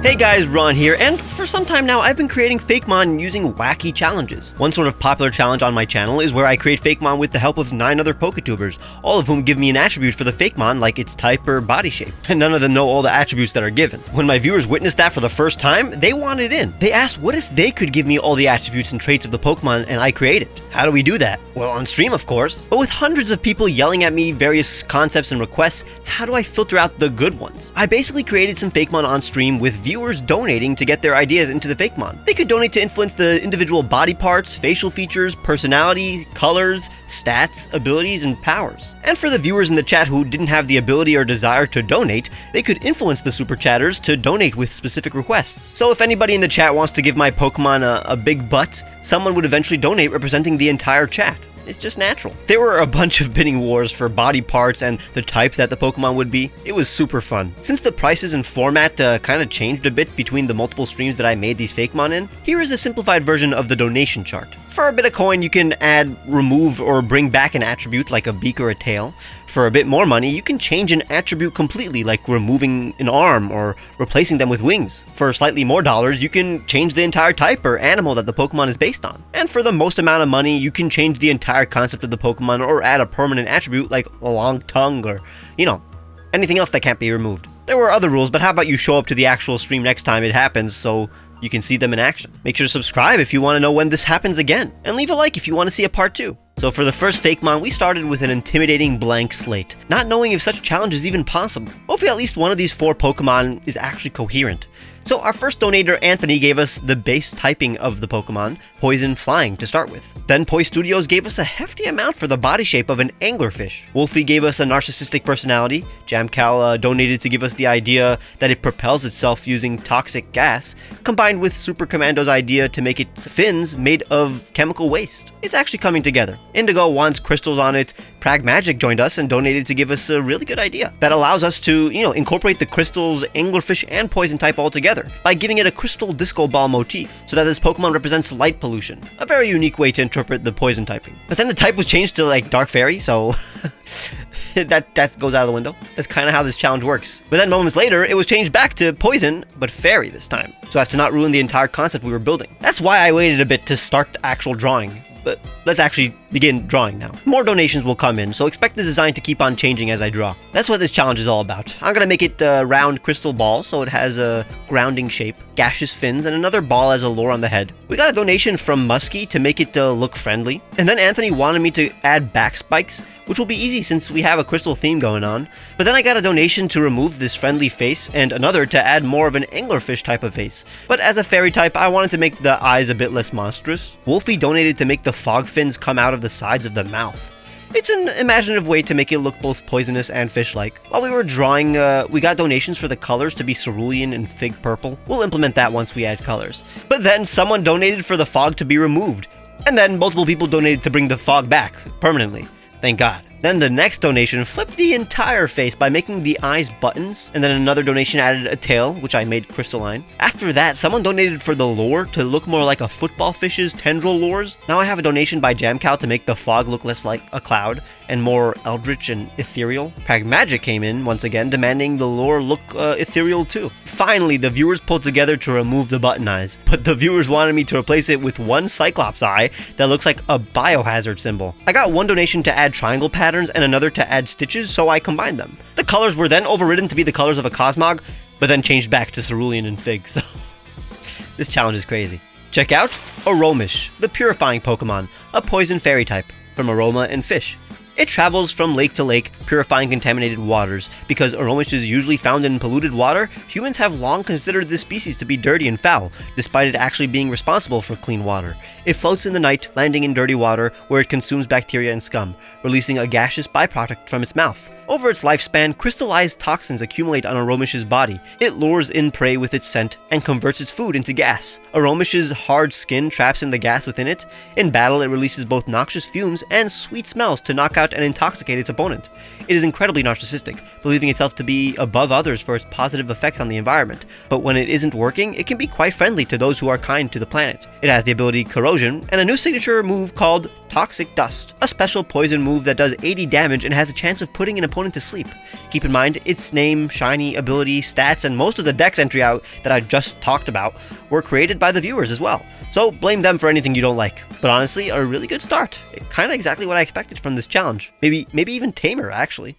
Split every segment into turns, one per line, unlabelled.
Hey guys, Ron here, and for some time now I've been creating Fakemon using wacky challenges. One sort of popular challenge on my channel is where I create Fakemon with the help of 9 other Poketubers, all of whom give me an attribute for the Fakemon like its type or body shape, and none of them know all the attributes that are given. When my viewers witnessed that for the first time, they wanted in. They asked what if they could give me all the attributes and traits of the Pokemon and I created. How do we do that? Well, on stream of course. But with hundreds of people yelling at me various concepts and requests, how do I filter out the good ones? I basically created some Fakemon on stream with viewers donating to get their ideas into the Fakemon. They could donate to influence the individual body parts, facial features, personality, colors, stats, abilities, and powers. And for the viewers in the chat who didn't have the ability or desire to donate, they could influence the super chatters to donate with specific requests. So if anybody in the chat wants to give my Pokemon a big butt, someone would eventually donate representing the entire chat. It's just natural. There were a bunch of bidding wars for body parts and the type that the Pokemon would be. It was super fun. Since the prices and format kind of changed a bit between the multiple streams that I made these Fakemon in, here is a simplified version of the donation chart. For a bit of coin, you can add, remove, or bring back an attribute like a beak or a tail. For a bit more money, you can change an attribute completely, like removing an arm or replacing them with wings. For slightly more dollars, you can change the entire type or animal that the Pokemon is based on. And for the most amount of money, you can change the entire concept of the Pokemon or add a permanent attribute like a long tongue or, anything else that can't be removed. There were other rules, but how about you show up to the actual stream next time it happens so you can see them in action. Make sure to subscribe if you want to know when this happens again, and leave a like if you want to see a part 2. So for the first Fakemon, we started with an intimidating blank slate, not knowing if such a challenge is even possible. Hopefully at least one of these 4 Pokemon is actually coherent. So our first donator, Anthony, gave us the base typing of the Pokemon, Poison Flying, to start with. Then Poi Studios gave us a hefty amount for the body shape of an anglerfish. Wolfie gave us a narcissistic personality. Jamcal donated to give us the idea that it propels itself using toxic gas, combined with Super Commando's idea to make its fins made of chemical waste. It's actually coming together. Indigo wants crystals on it. Pragmagic joined us and donated to give us a really good idea that allows us to, incorporate the crystals, anglerfish, and poison type all together by giving it a crystal disco ball motif, so that this Pokemon represents light pollution. A very unique way to interpret the poison typing. But then the type was changed to Dark Fairy, so that goes out of the window. That's kind of how this challenge works. But then moments later, it was changed back to poison, but fairy this time, so as to not ruin the entire concept we were building. That's why I waited a bit to start the actual drawing. But let's actually begin drawing now. More donations will come in, so expect the design to keep on changing as I draw. That's what this challenge is all about. I'm gonna make it a round crystal ball, so it has a grounding shape, gaseous fins, and another ball as a lure on the head. We got a donation from Muskie to make it look friendly. And then Anthony wanted me to add back spikes, which will be easy since we have a crystal theme going on. But then I got a donation to remove this friendly face, and another to add more of an anglerfish type of face. But as a fairy type, I wanted to make the eyes a bit less monstrous. Wolfie donated to make the fog fins come out of the sides of the mouth. It's an imaginative way to make it look both poisonous and fish-like. While we were drawing, we got donations for the colors to be cerulean and fig purple. We'll implement that once we add colors. But then someone donated for the fog to be removed. And then multiple people donated to bring the fog back, permanently. Thank God. Then the next donation flipped the entire face by making the eyes buttons, and then another donation added a tail, which I made crystalline. After that, someone donated for the lure to look more like a football fish's tendril lures. Now I have a donation by Jamcal to make the fog look less like a cloud, and more eldritch and ethereal. Pragmagic came in, once again, demanding the lure look ethereal too. Finally, the viewers pulled together to remove the button eyes, but the viewers wanted me to replace it with one Cyclops eye that looks like a biohazard symbol. I got one donation to add triangle patterns and another to add stitches, so I combined them. The colors were then overridden to be the colors of a Cosmog, but then changed back to cerulean and fig, so this challenge is crazy. Check out Aromish, the purifying Pokemon, a poison fairy type, from aroma and fish. It travels from lake to lake, purifying contaminated waters. Because Aromish is usually found in polluted water, humans have long considered this species to be dirty and foul, despite it actually being responsible for clean water. It floats in the night, landing in dirty water, where it consumes bacteria and scum, releasing a gaseous byproduct from its mouth. Over its lifespan, crystallized toxins accumulate on Aromish's body. It lures in prey with its scent, and converts its food into gas. Aromish's hard skin traps in the gas within it. In battle, it releases both noxious fumes and sweet smells to knock out gut and intoxicate its opponent. It is incredibly narcissistic, believing itself to be above others for its positive effects on the environment, but when it isn't working, it can be quite friendly to those who are kind to the planet. It has the ability Corrosion, and a new signature move called Toxic Dust, a special poison move that does 80 damage and has a chance of putting an opponent to sleep. Keep in mind, its name, shiny, ability, stats, and most of the dex entry out that I just talked about were created by the viewers as well. So blame them for anything you don't like. But honestly, a really good start. Kinda exactly what I expected from this challenge. Maybe even tamer, actually.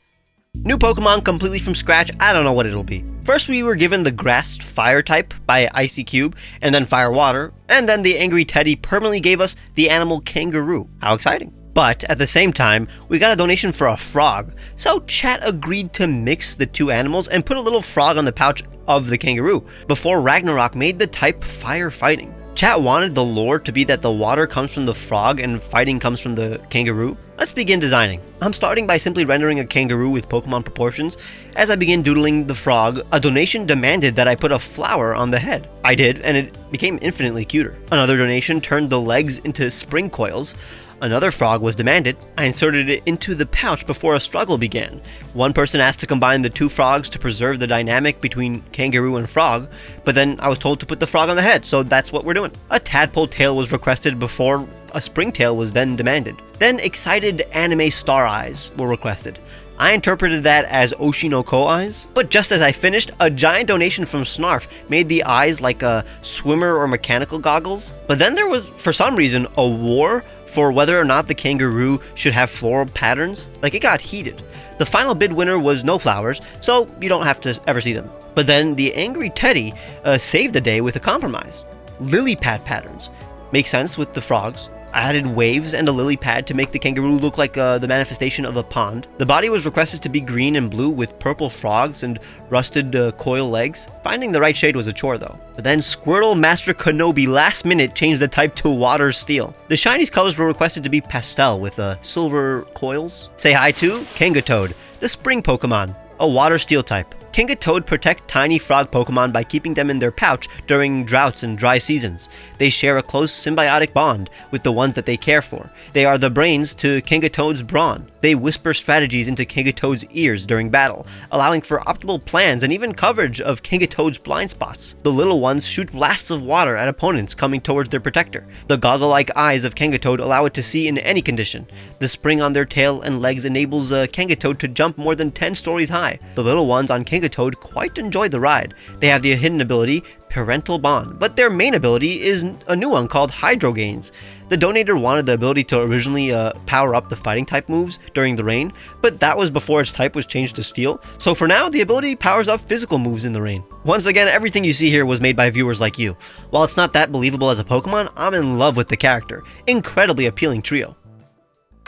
New Pokemon completely from scratch, I don't know what it'll be. First we were given the Grass Fire type by Icy Cube, and then Fire Water, and then the Angry Teddy permanently gave us the animal Kangaroo. How exciting. But at the same time, we got a donation for a frog, so chat agreed to mix the two animals and put a little frog on the pouch of the Kangaroo, before Ragnarok made the type Fire Fighting. Chat wanted the lore to be that the water comes from the frog and fighting comes from the kangaroo. Let's begin designing. I'm starting by simply rendering a kangaroo with Pokemon proportions. As I begin doodling the frog, a donation demanded that I put a flower on the head. I did, and it became infinitely cuter. Another donation turned the legs into spring coils. Another frog was demanded. I inserted it into the pouch before a struggle began. One person asked to combine the two frogs to preserve the dynamic between kangaroo and frog, but then I was told to put the frog on the head, so that's what we're doing. A tadpole tail was requested before a spring tail was then demanded. Then excited anime star eyes were requested. I interpreted that as Oshinoko eyes, but just as I finished, a giant donation from Snarf made the eyes like a swimmer or mechanical goggles. But then there was, for some reason, a war for whether or not the kangaroo should have floral patterns. Like, it got heated. The final bid winner was no flowers, so you don't have to ever see them. But then the Angry Teddy saved the day with a compromise. Lily pad patterns. Makes sense with the frogs. I added waves and a lily pad to make the kangaroo look like the manifestation of a pond. The body was requested to be green and blue with purple frogs and rusted coil legs. Finding the right shade was a chore though. But then Squirtle Master Kenobi last minute changed the type to water steel. The shinies colors were requested to be pastel with silver coils. Say hi to Kangatoad, the spring Pokemon, a water steel type. Kangatoad protect tiny frog Pokemon by keeping them in their pouch during droughts and dry seasons. They share a close symbiotic bond with the ones that they care for. They are the brains to Kangatoad's brawn. They whisper strategies into Kangatoad's ears during battle, allowing for optimal plans and even coverage of Kangatoad's blind spots. The little ones shoot blasts of water at opponents coming towards their protector. The goggle-like eyes of Kangatoad allow it to see in any condition. The spring on their tail and legs enables Kangatoad to jump more than 10 stories high. The little ones on Kangatoad quite enjoy the ride. They have the hidden ability, Parental Bond, but their main ability is a new one called Hydro Gains. The donator wanted the ability to originally power up the fighting type moves during the rain, but that was before its type was changed to steel, so for now the ability powers up physical moves in the rain. Once again, everything you see here was made by viewers like you. While it's not that believable as a Pokemon, I'm in love with the character. Incredibly appealing trio.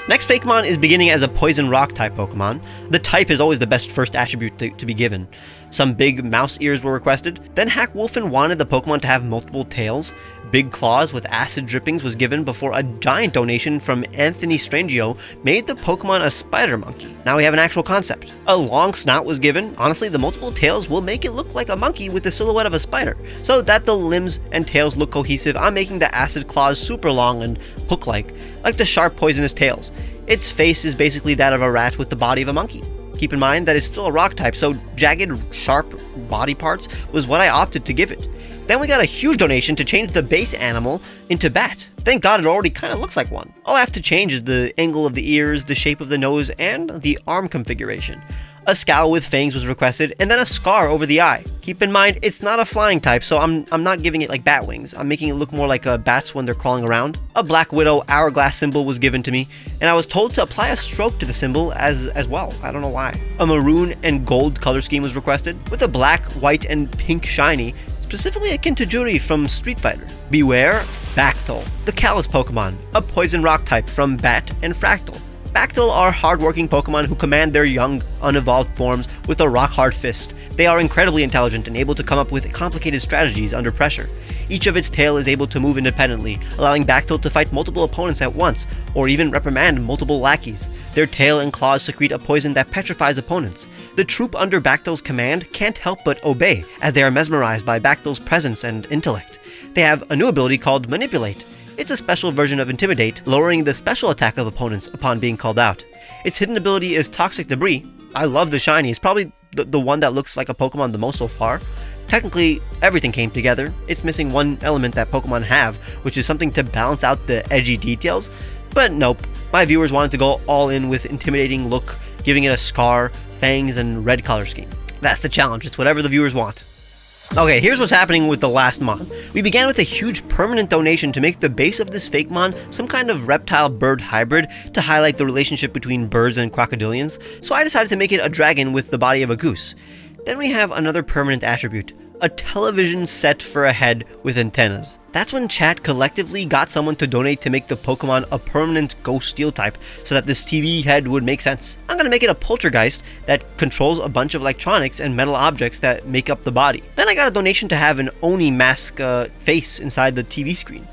Next Fakemon is beginning as a Poison Rock type Pokemon. The type is always the best first attribute to be given. Some big mouse ears were requested. Then Hack Wolfen wanted the Pokemon to have multiple tails. Big claws with acid drippings was given before a giant donation from Anthony Strangio made the Pokemon a spider monkey. Now we have an actual concept. A long snout was given. Honestly, the multiple tails will make it look like a monkey with the silhouette of a spider. So that the limbs and tails look cohesive, I'm making the acid claws super long and hook-like the sharp poisonous tails. Its face is basically that of a rat with the body of a monkey. Keep in mind that it's still a rock type, so jagged, sharp body parts was what I opted to give it. Then we got a huge donation to change the base animal into bat. Thank God it already kind of looks like one. All I have to change is the angle of the ears, the shape of the nose, and the arm configuration. A scowl with fangs was requested, and then a scar over the eye. Keep in mind, it's not a flying type, so I'm not giving it like bat wings. I'm making it look more like bats when they're crawling around. A Black Widow hourglass symbol was given to me, and I was told to apply a stroke to the symbol as well. I don't know why. A maroon and gold color scheme was requested, with a black, white, and pink shiny, specifically akin to Juri from Street Fighter. Beware, Bactyl, the Callous Pokemon, a Poison Rock type from Bat and Fractal. Bactyl are hard-working Pokemon who command their young, unevolved forms with a rock-hard fist. They are incredibly intelligent and able to come up with complicated strategies under pressure. Each of its tail is able to move independently, allowing Bactyl to fight multiple opponents at once, or even reprimand multiple lackeys. Their tail and claws secrete a poison that petrifies opponents. The troop under Bactyl's command can't help but obey, as they are mesmerized by Bactyl's presence and intellect. They have a new ability called Manipulate. It's a special version of Intimidate, lowering the special attack of opponents upon being called out. Its hidden ability is Toxic Debris. I love the shiny. It's probably the one that looks like a Pokemon the most so far. Technically, everything came together. It's missing one element that Pokemon have, which is something to balance out the edgy details. But nope, my viewers wanted to go all in with intimidating look, giving it a scar, fangs, and red color scheme. That's the challenge. It's whatever the viewers want. Okay, here's what's happening with the last mon. We began with a huge permanent donation to make the base of this Fakemon some kind of reptile-bird hybrid to highlight the relationship between birds and crocodilians, so I decided to make it a dragon with the body of a goose. Then we have another permanent attribute, a television set for a head with antennas. That's when chat collectively got someone to donate to make the Pokemon a permanent ghost steel type so that this TV head would make sense. I'm gonna make it a poltergeist that controls a bunch of electronics and metal objects that make up the body. Then I got a donation to have an Oni mask face inside the TV screen.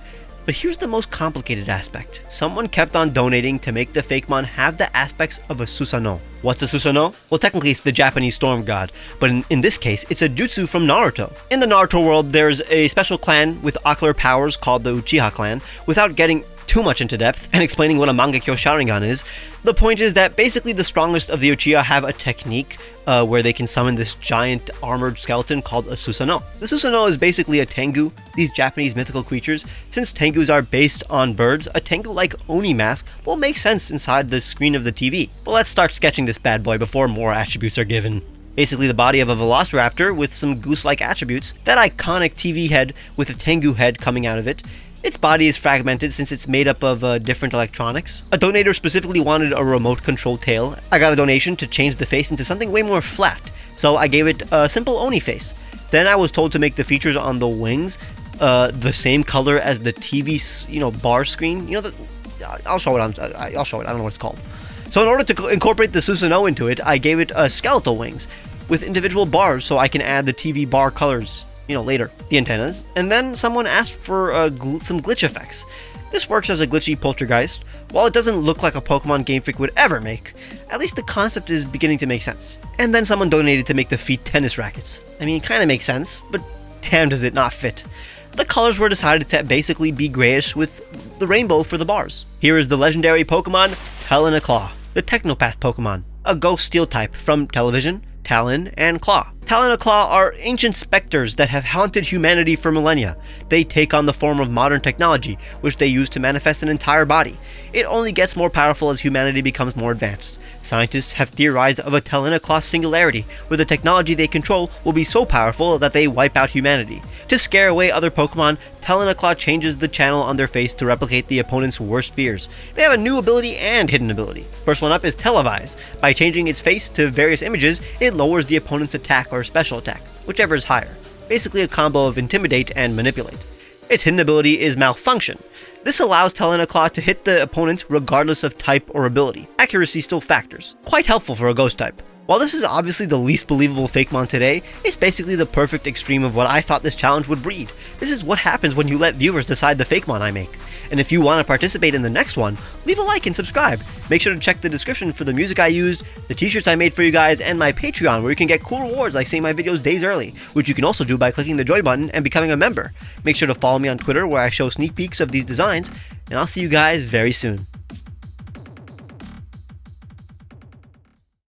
But here's the most complicated aspect. Someone kept on donating to make the Fakemon have the aspects of a Susanoo. What's a Susanoo? Well, technically it's the Japanese storm god, but in this case, it's a jutsu from Naruto. In the Naruto world, there's a special clan with ocular powers called the Uchiha clan. Without getting too much into depth and explaining what a Mangekyo Sharingan is, the point is that basically the strongest of the Uchiha have a technique where they can summon this giant armored skeleton called a Susanoo. The Susanoo is basically a Tengu, these Japanese mythical creatures. Since Tengus are based on birds, a Tengu-like Oni mask will make sense inside the screen of the TV. But let's start sketching this bad boy before more attributes are given. Basically the body of a Velociraptor with some goose-like attributes, that iconic TV head with a Tengu head coming out of it. Its body is fragmented since it's made up of different electronics. A donator specifically wanted a remote control tail. I got a donation to change the face into something way more flat, so I gave it a simple Oni face. Then I was told to make the features on the wings the same color as the TV, bar screen. I'll show it. I'll show it. I don't know what it's called. So in order to incorporate the Susanoo into it, I gave it skeletal wings with individual bars so I can add the TV bar colors later, the antennas. And then someone asked for some glitch effects. This works as a glitchy poltergeist. While it doesn't look like a Pokemon Game Freak would ever make, at least the concept is beginning to make sense. And then someone donated to make the feet tennis rackets. I mean, it kind of makes sense, but damn does it not fit. The colors were decided to basically be grayish with the rainbow for the bars. Here is the legendary Pokemon Talonaclaw, the Technopath Pokemon, a ghost steel type from television, Talon, and Claw. Talon and Claw are ancient specters that have haunted humanity for millennia. They take on the form of modern technology, which they use to manifest an entire body. It only gets more powerful as humanity becomes more advanced. Scientists have theorized of a Talon-Claw singularity, where the technology they control will be so powerful that they wipe out humanity. To scare away other Pokemon, Talon-Claw changes the channel on their face to replicate the opponent's worst fears. They have a new ability and hidden ability. First one up is Televise. By changing its face to various images, it lowers the opponent's attack or special attack, whichever is higher. Basically a combo of Intimidate and Manipulate. Its hidden ability is Malfunction. This allows Talonaclaw to hit the opponent regardless of type or ability. Accuracy still factors. Quite helpful for a ghost type. While this is obviously the least believable Fakemon today, it's basically the perfect extreme of what I thought this challenge would breed. This is what happens when you let viewers decide the Fakemon I make. And if you want to participate in the next one, leave a like and subscribe. Make sure to check the description for the music I used, the t-shirts I made for you guys, and my Patreon where you can get cool rewards like seeing my videos days early, which you can also do by clicking the join button and becoming a member. Make sure to follow me on Twitter where I show sneak peeks of these designs, and I'll see you guys very soon.